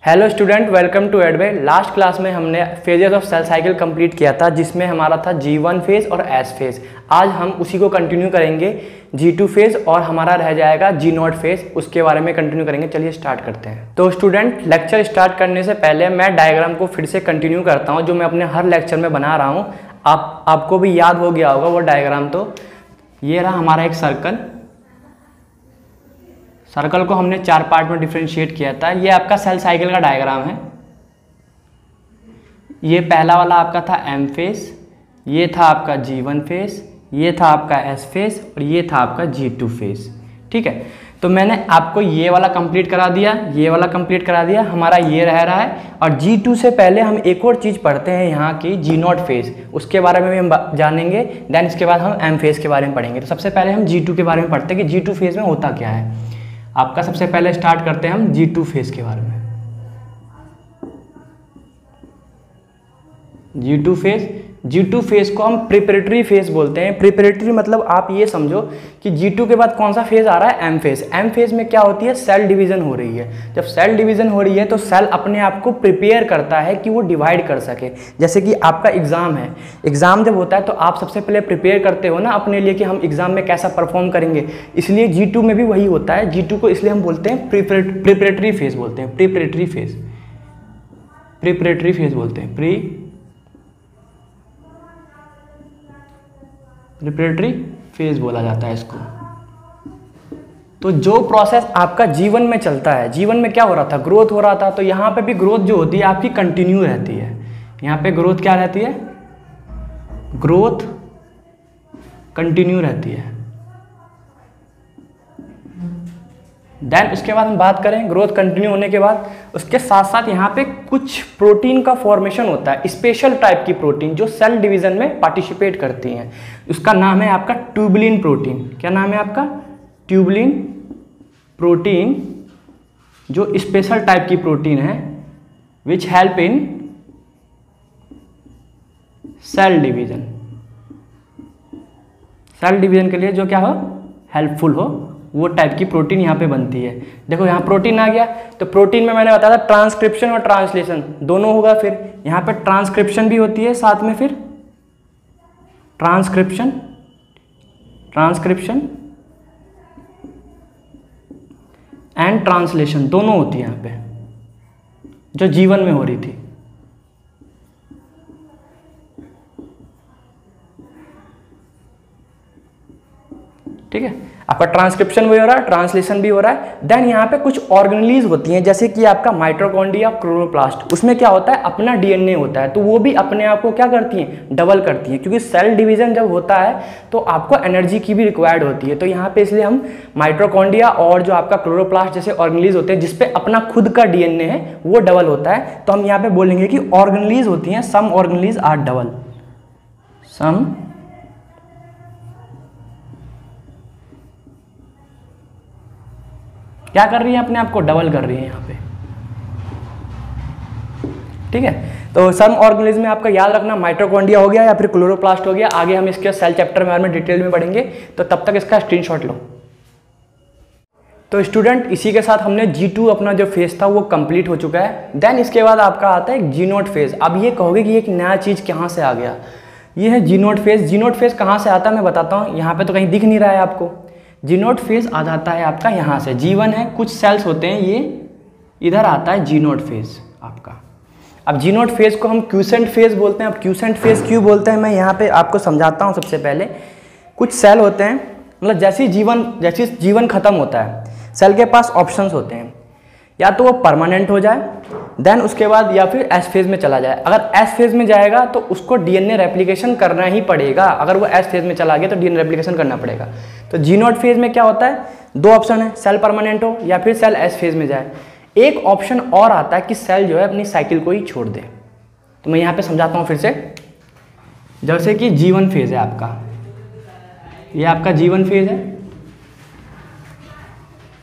Hello student, welcome to Edway. Last class में हमने phases of cell cycle complete किया था, जिसमें हमारा था G1 फेज और S फेज। आज हम उसी को कंटिन्यू करेंगे G2 फेज और हमारा रह जाएगा G0 फेज, उसके बारे में कंटिन्यू करेंगे। चलिए स्टार्ट करते हैं। तो स्टूडेंट, लेक्चर स्टार्ट करने से पहले मैं डायग्राम को फिर से कंटिन्यू करता हूँ, जो मैं अपने हर लेक्चर में बना रहा हूँ। आपको भी याद हो गया होगा वो डायग्राम। तो ये रहा हमारा एक सर्कल को हमने 4 पार्ट में डिफरेंशिएट किया था। ये आपका सेल साइकिल का डायग्राम है। ये पहला वाला आपका था M फेज, ये था आपका G1 फेज, ये था आपका S फेज और ये था आपका G2 फेज। ठीक है, तो मैंने आपको ये वाला कंप्लीट करा दिया, ये वाला कंप्लीट करा दिया, हमारा ये रह रहा है। और G2 से पहले हम एक और चीज़ पढ़ते हैं यहाँ की, G0 फेज, उसके बारे में भी हम जानेंगे। देन इसके बाद हम M फेज के बारे में पढ़ेंगे। तो सबसे पहले हम G2 के बारे में पढ़ते हैं कि G2 फेज में होता क्या है। आपका सबसे पहले स्टार्ट करते हैं हम G2 फेज के बारे में। G2 फेज को हम प्रिपरेटरी फेज बोलते हैं। प्रिपरेटरी मतलब आप ये समझो कि G2 के बाद कौन सा फेज आ रहा है, M फेज। M फेज में क्या होती है, सेल डिवीजन हो रही है। जब सेल डिवीजन हो रही है तो सेल अपने आप को प्रिपेयर करता है कि वो डिवाइड कर सके। जैसे कि आपका एग्जाम है, एग्जाम जब होता है तो आप सबसे पहले प्रिपेयर करते हो ना अपने लिए कि हम एग्जाम में कैसा परफॉर्म करेंगे। इसलिए G2 में भी वही होता है। G2 को इसलिए हम बोलते हैं प्रिपरेटरी फेज बोलते हैं। प्रिपरेटरी फेज बोलते हैं। प्रिपरेटरी फेज बोला जाता है इसको। तो जो प्रोसेस आपका जीवन में चलता है, जीवन में क्या हो रहा था, ग्रोथ हो रहा था। तो यहाँ पे भी ग्रोथ जो होती है आपकी कंटिन्यू रहती है। यहाँ पे ग्रोथ क्या रहती है, ग्रोथ कंटिन्यू रहती है। देन उसके बाद हम बात करें ग्रोथ कंटिन्यू होने के बाद, उसके साथ साथ यहाँ पे कुछ प्रोटीन का फॉर्मेशन होता है, स्पेशल टाइप की प्रोटीन जो सेल डिवीजन में पार्टिसिपेट करती हैं। उसका नाम है आपका ट्यूबुलिन प्रोटीन। क्या नाम है आपका, ट्यूबुलिन प्रोटीन, जो स्पेशल टाइप की प्रोटीन है, which help in cell division. Cell division के लिए जो क्या हो, हेल्पफुल हो, वो टाइप की प्रोटीन यहाँ पे बनती है। देखो यहाँ प्रोटीन आ गया, तो प्रोटीन में मैंने बताया था ट्रांसक्रिप्शन और ट्रांसलेशन दोनों होगा। फिर यहाँ पे ट्रांसक्रिप्शन भी होती है, साथ में फिर ट्रांसक्रिप्शन एंड ट्रांसलेशन दोनों होती है यहाँ पे, जो जीवन में हो रही थी। ठीक है, आपका ट्रांसक्रिप्शन भी हो रहा है, ट्रांसलेशन भी हो रहा है। देन यहाँ पे कुछ ऑर्गेनेलीज होती हैं, जैसे कि आपका माइटोकॉन्ड्रिया, क्लोरोप्लास्ट। उसमें क्या होता है, अपना डीएनए होता है, तो वो भी अपने आप को क्या करती हैं, डबल करती हैं। क्योंकि सेल डिवीजन जब होता है तो आपको एनर्जी की भी रिक्वायर्ड होती है। तो यहाँ पे इसलिए हम माइटोकॉन्ड्रिया और जो आपका क्लोरोप्लास्ट जैसे ऑर्गेनेलीज होते हैं, जिसपे अपना खुद का डीएनए है, वो डबल होता है। तो हम यहाँ पे बोलेंगे कि ऑर्गेनेलीज होती हैं, सम ऑर्गेनेलीज आर डबल। सम क्या कर रही है, अपने आप को डबल कर रही है यहाँ पे। ठीक है, तो सम ऑर्गेनिज्म में आपका याद रखना माइटोकॉन्ड्रिया हो गया या फिर क्लोरोप्लास्ट हो गया। आगे हम इसके सेल चैप्टर में बारे में डिटेल में पढ़ेंगे, तो तब तक इसका स्क्रीनशॉट लो। तो स्टूडेंट, इसी के साथ हमने G2 अपना जो फेज था वो कंप्लीट हो चुका है। देन इसके बाद आपका आता है G0 फेज। अब ये कहोगे कि एक नया चीज़ कहाँ से आ गया, ये है G0 फेज। G0 फेज कहाँ से आता है मैं बताता हूँ। यहाँ पे तो कहीं दिख नहीं रहा है आपको। G0 फेज आ जाता है आपका यहाँ से, G1 है, कुछ सेल्स होते हैं, ये इधर आता है G0 फेज आपका। अब G0 फेज को हम क्यूसेंट फेज बोलते हैं। अब क्यूसेंट फेज क्यों बोलते हैं, मैं यहाँ पे आपको समझाता हूँ। सबसे पहले कुछ सेल होते हैं, मतलब जैसे जीवन खत्म होता है, सेल के पास ऑप्शंस होते हैं, या तो वो परमानेंट हो जाए, देन उसके बाद या फिर एस फेज में चला जाए। अगर एस फेज में जाएगा तो उसको डीएनए रेप्लिकेशन करना ही पड़ेगा। अगर वो एस फेज में चला गया तो डीएनए रेप्लिकेशन करना पड़ेगा। तो G0 फेज में क्या होता है, दो ऑप्शन है, सेल परमानेंट हो या फिर सेल एस फेज में जाए। एक ऑप्शन और आता है कि सेल जो है अपनी साइकिल को ही छोड़ दे। तो मैं यहाँ पे समझाता हूँ फिर से। जैसे कि G1 फेज है आपका, ये आपका G1 फेज है।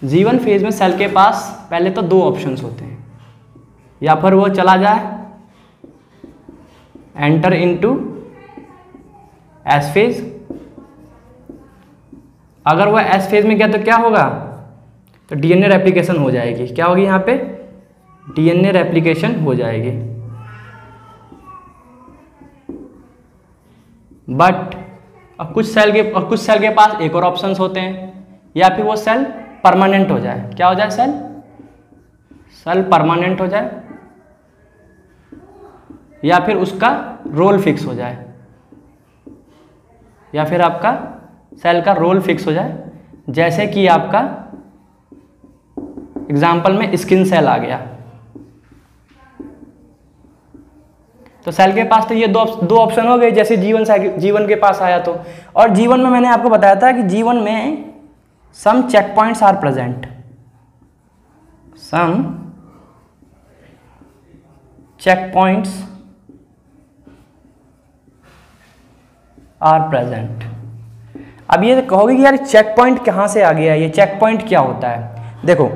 G1 फेज में सेल के पास पहले तो दो ऑप्शंस होते हैं, या फिर वो चला जाए एंटर इनटू एस फेज। अगर वो एस फेज में गया तो क्या होगा, तो डीएनए रेप्लिकेशन हो जाएगी। क्या होगी यहाँ पे, डीएनए रेप्लिकेशन हो जाएगी। बट कुछ सेल के पास एक और ऑप्शंस होते हैं, या फिर वो सेल परमानेंट हो जाए। क्या हो जाए? सेल परमानेंट हो जाए, या फिर उसका रोल फिक्स हो जाए, या फिर आपका सेल का रोल फिक्स हो जाए। जैसे कि आपका एग्जाम्पल में स्किन सेल आ गया, तो सेल के पास तो ये दो ऑप्शन हो गए, जैसे जीवन के पास आया तो। और जीवन में मैंने आपको बताया था कि जीवन में some check points are present, some check points are present. अब ये कहोगे कि यार चेक पॉइंट कहाँ से आ गया, ये चेक पॉइंट क्या होता है? देखो,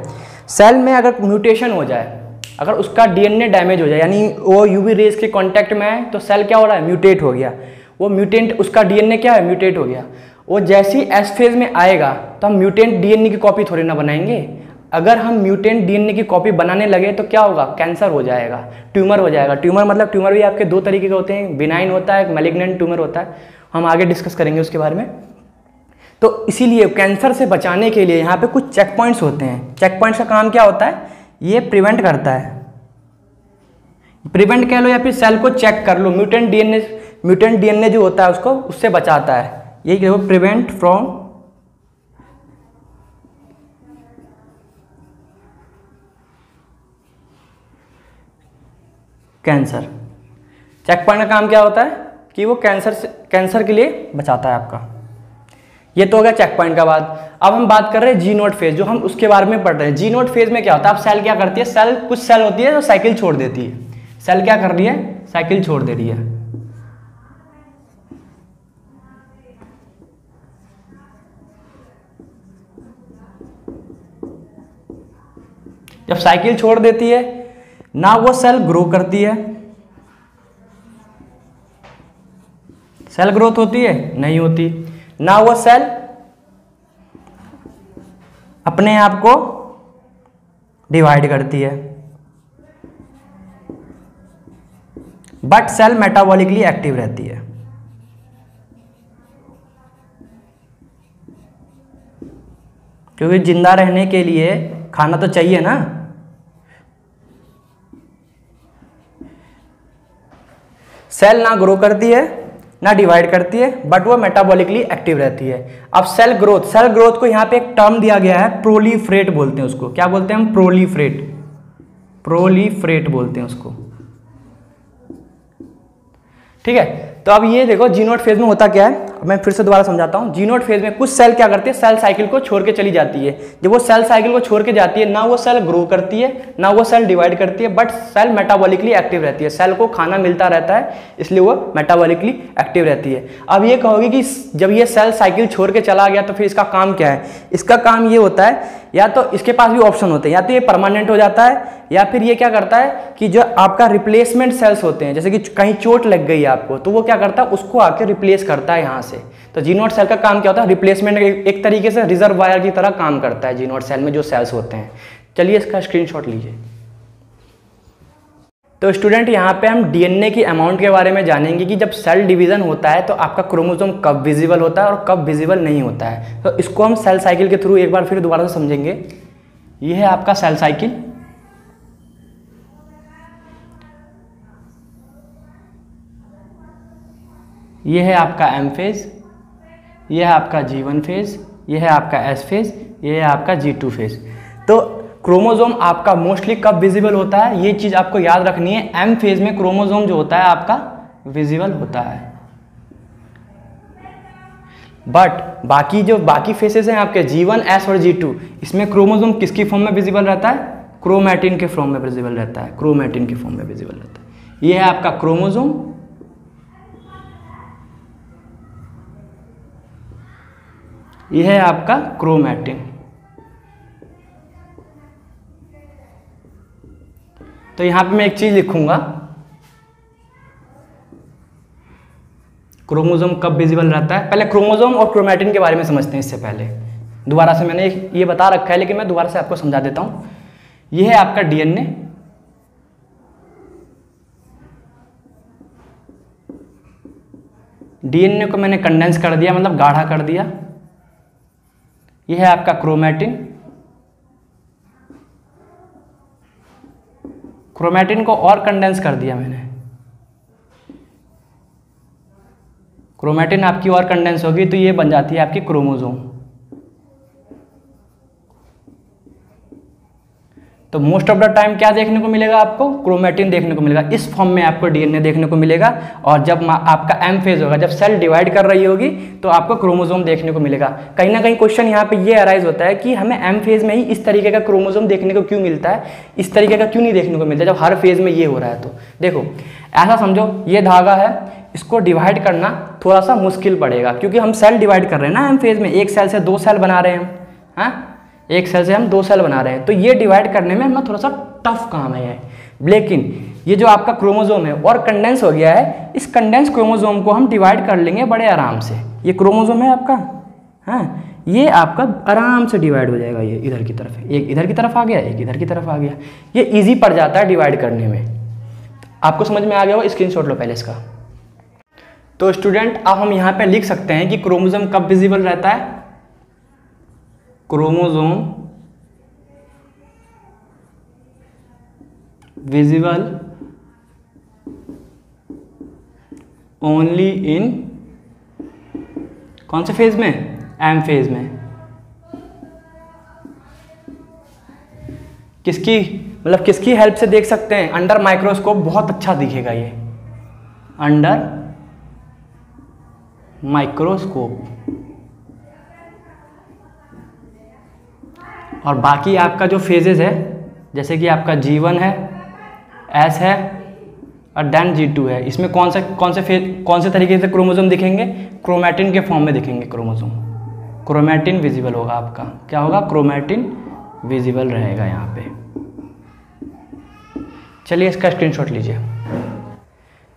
सेल में अगर म्यूटेशन हो जाए, अगर उसका डीएनए डैमेज हो जाए, यानी वो यूवी रेज के कांटेक्ट में है, तो सेल क्या हो रहा है? म्यूटेट हो गया। वो म्यूटेंट, उसका डीएनए क्या है? म्यूटेट हो गया। वो जैसी एस फेज में आएगा तो हम म्यूटेंट डीएनए की कॉपी थोड़ी ना बनाएंगे। अगर हम म्यूटेंट डीएनए की कॉपी बनाने लगे तो क्या होगा? कैंसर हो जाएगा, ट्यूमर हो जाएगा। ट्यूमर भी आपके दो तरीके के होते हैं, बिनाइन होता है, मैलिग्नेंट ट्यूमर होता है। हम आगे डिस्कस करेंगे उसके बारे में। तो इसीलिए कैंसर से बचाने के लिए यहाँ पे कुछ चेक पॉइंट्स होते हैं। चेक पॉइंट्स का काम क्या होता है? ये प्रिवेंट करता है, प्रिवेंट कह लो या फिर सेल को चेक कर लो, म्यूटेंट डीएनए जो होता है उसको, उससे बचाता है। यही कहो, prevent from cancer. Check point का काम क्या होता है कि वो कैंसर के लिए बचाता है आपका। ये तो हो गया चेक पॉइंट का बात। अब हम बात कर रहे हैं जी नोट फेज, जो हम उसके बारे में पढ़ रहे हैं। जी नोट फेज में क्या होता है? अब सेल क्या करती है? कुछ सेल होती है जो साइकिल छोड़ देती है। सेल क्या कर रही है? साइकिल छोड़ दे रही है। जब साइकिल छोड़ देती है ना, वो सेल ग्रो करती है। सेल ग्रोथ होती है? नहीं होती। ना वो सेल अपने आप को डिवाइड करती है। बट सेल मेटाबॉलिकली एक्टिव रहती है। क्योंकि जिंदा रहने के लिए खाना तो चाहिए ना। सेल ना ग्रो करती है ना डिवाइड करती है, बट वो मेटाबॉलिकली एक्टिव रहती है। अब सेल ग्रोथ को यहां पे एक टर्म दिया गया है, प्रोलीफरेट बोलते हैं उसको। क्या बोलते हैं हम? प्रोलीफरेट बोलते हैं उसको। ठीक है, तो अब ये देखो जी नोट फेज में होता क्या है, मैं फिर से दोबारा समझाता हूँ। जी नोट फेज में कुछ सेल क्या करती है? सेल साइकिल को छोड़ के चली जाती है। जब वो सेल साइकिल को छोड़ के जाती है, ना वो सेल ग्रो करती है ना वो सेल डिवाइड करती है, बट सेल मेटाबॉलिकली एक्टिव रहती है। सेल को खाना मिलता रहता है, इसलिए वो मेटाबॉलिकली एक्टिव रहती है। अब ये कहोगे कि जब ये सेल साइकिल छोड़ के चला गया तो फिर इसका काम क्या है? इसका काम ये होता है, या तो इसके पास भी ऑप्शन होते हैं, या तो ये परमानेंट हो जाता है, या फिर ये क्या करता है कि जो आपका रिप्लेसमेंट सेल्स होते हैं, जैसे कि कहीं चोट लग गई आपको, तो वो क्या करता है? उसको आके रिप्लेस करता है यहाँ से। तो जी नोट सेल का काम क्या होता है? रिप्लेसमेंट। एक तरीके से रिजर्वायर की तरह काम करता है जी नोट सेल में जो सेल्स होते हैं। चलिए इसका स्क्रीनशॉट लीजिए। तो स्टूडेंट यहाँ पे हम डीएनए की अमाउंट के बारे में जानेंगे कि जब सेल डिवीजन होता है तो आपका क्रोमोसोम कब विजिबल होता है और कब विजिबल नहीं होता है। तो इसको हम सेल साइकिल के थ्रू एक बार फिर दोबारा से समझेंगे। ये है आपका सेल साइकिल। ये है आपका एम फेज, ये है आपका G1 फेज, ये है आपका S फेज, ये है आपका G2 फेज। तो क्रोमोसोम आपका मोस्टली कब विजिबल होता है, ये चीज आपको याद रखनी है। M फेज में क्रोमोसोम जो होता है आपका विजिबल होता है। बट बाकी फेसेस हैं आपके G1, S और G2, इसमें क्रोमोसोम किसकी फॉर्म में विजिबल रहता है? क्रोमैटिन के फॉर्म में विजिबल रहता है। क्रोमैटिन की फॉर्म में विजिबल रहता है। ये है आपका क्रोमोसोम, यह है आपका क्रोमैटिन। तो यहां पे मैं एक चीज लिखूंगा, क्रोमोसोम कब विजिबल रहता है। पहले क्रोमोसोम और क्रोमैटिन के बारे में समझते हैं। इससे पहले दोबारा से मैंने ये बता रखा है, लेकिन मैं दोबारा से आपको समझा देता हूं। यह है आपका डीएनए, डीएनए को मैंने कंडेंस कर दिया, मतलब गाढ़ा कर दिया। यह है आपका क्रोमैटिन। क्रोमैटिन को और कंडेंस कर दिया मैंने। क्रोमैटिन आपकी और कंडेंस होगी तो ये बन जाती है आपकी क्रोमोसोम। तो मोस्ट ऑफ द टाइम क्या देखने को मिलेगा आपको? क्रोमैटिन देखने को मिलेगा। इस फॉर्म में आपको डीएनए देखने को मिलेगा। और जब आपका एम फेज होगा, जब सेल डिवाइड कर रही होगी, तो आपको क्रोमोसोम देखने को मिलेगा। कहीं ना कहीं क्वेश्चन यहाँ पे ये अराइज होता है कि हमें एम फेज में ही इस तरीके का क्रोमोसोम देखने को क्यों मिलता है, इस तरीके का क्यों नहीं देखने को मिलता जब हर फेज में ये हो रहा है। तो देखो ऐसा समझो, ये धागा है, इसको डिवाइड करना थोड़ा सा मुश्किल पड़ेगा क्योंकि हम सेल डिवाइड कर रहे हैं ना एम फेज में। एक सेल से 2 सेल बना रहे हैं हम, हाँ, एक सेल से हम 2 सेल बना रहे हैं। तो ये डिवाइड करने में हमें थोड़ा सा टफ काम है। लेकिन ये जो आपका क्रोमोसोम है और कंडेंस हो गया है, इस कंडेंस क्रोमोसोम को हम डिवाइड कर लेंगे बड़े आराम से। ये क्रोमोसोम है आपका, हाँ, ये आपका आराम से डिवाइड हो जाएगा। ये इधर की तरफ, एक इधर की तरफ आ गया, एक इधर की तरफ आ गया। ये ईजी पड़ जाता है डिवाइड करने में। आपको समझ में आ गया हो? स्क्रीनशॉट लो पहले इसका। तो स्टूडेंट अब हम यहाँ पे लिख सकते हैं कि क्रोमोसोम कब विजिबल रहता है? क्रोमोसोम विजिबल ओनली इन कौन से फेज में? एम फेज में। किसकी, मतलब किसकी हेल्प से देख सकते हैं? अंडर माइक्रोस्कोप बहुत अच्छा दिखेगा ये, अंडर माइक्रोस्कोप। और बाकी आपका जो फेजेस है, जैसे कि आपका G1 है, S है और देन G2 है, इसमें कौन से तरीके से क्रोमोसोम दिखेंगे? क्रोमैटिन के फॉर्म में दिखेंगे क्रोमोसोम। क्रोमैटिन विजिबल होगा आपका। क्या होगा? क्रोमैटिन विजिबल रहेगा यहाँ पे। चलिए इसका स्क्रीनशॉट लीजिए।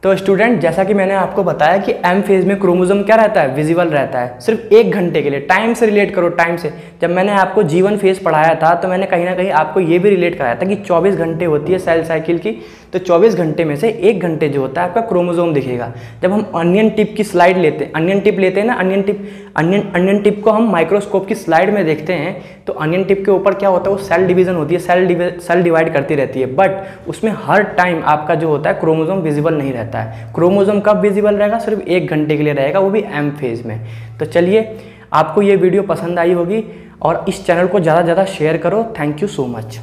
तो स्टूडेंट जैसा कि मैंने आपको बताया कि एम फेज में क्रोमोसोम क्या रहता है? विजिबल रहता है सिर्फ 1 घंटे के लिए। टाइम से रिलेट करो, टाइम से। जब मैंने आपको G1 फेज पढ़ाया था तो मैंने कहीं ना कहीं आपको ये भी रिलेट कराया था कि 24 घंटे होती है सेल साइकिल की। तो 24 घंटे में से 1 घंटे जो होता है आपका क्रोमोसोम दिखेगा। जब हम अनियन टिप की स्लाइड लेते हैं, अनियन टिप लेते हैं ना, अनियन टिप को हम माइक्रोस्कोप की स्लाइड में देखते हैं तो अनियन टिप के ऊपर क्या होता है? वो सेल डिवीजन होती है, सेल डिवाइड करती रहती है। बट उसमें हर टाइम आपका जो होता है क्रोमोसोम विजिबल नहीं रहता है। क्रोमोसोम कब विजिबल रहेगा? सिर्फ 1 घंटे के लिए रहेगा, वो भी एम फेज में। तो चलिए, आपको ये वीडियो पसंद आई होगी और इस चैनल को ज़्यादा से ज़्यादा शेयर करो। Thank you so much.